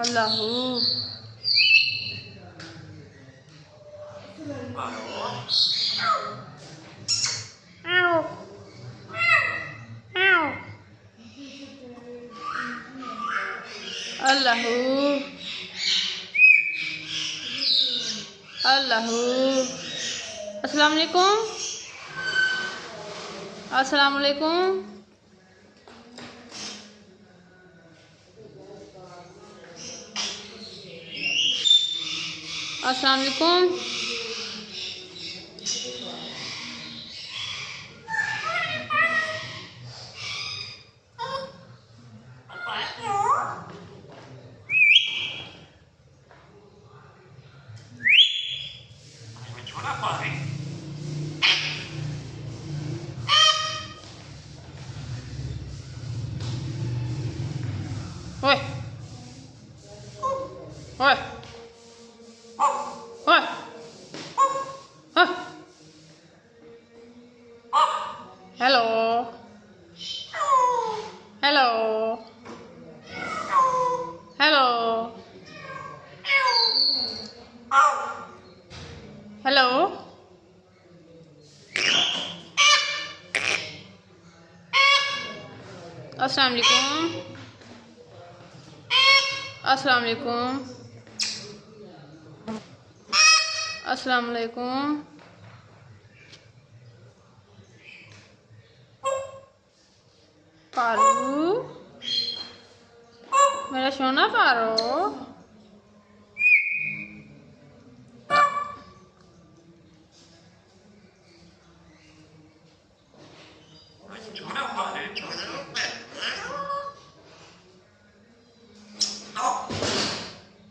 अल्लाहू अल्लाहू अल्लाहू। अस्सलाम वालेकुम, अस्सलाम वालेकुम, अस्सलाम वालेकुम। ओए ओए ओए हेलो हेलो हेलो हेलो। अस्सलाम वालेकुम, अस्सलाम वालेकुम, अस्सलाम वालेकुम। पारू, मेरा सोना पारो।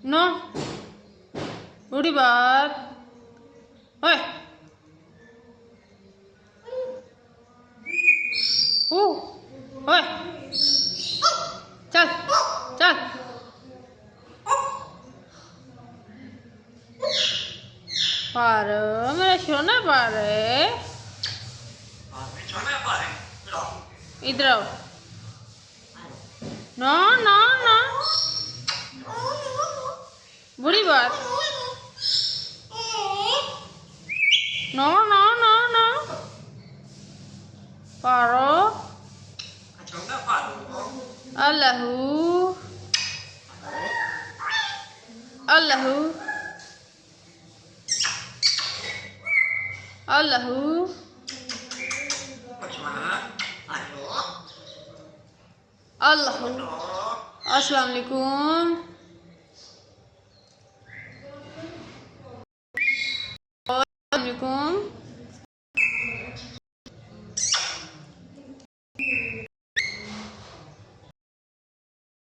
नो उड़ी बात। ओए ओए चल चल। पारो, मेरा सोना पारो है। इधर आओ। नो नो नो बुरी बात। नो नो नो नो पारो। अल्लाहू अल्लाहू अल्लाहू अल्लाहू। अस्सलाम वालेकुम।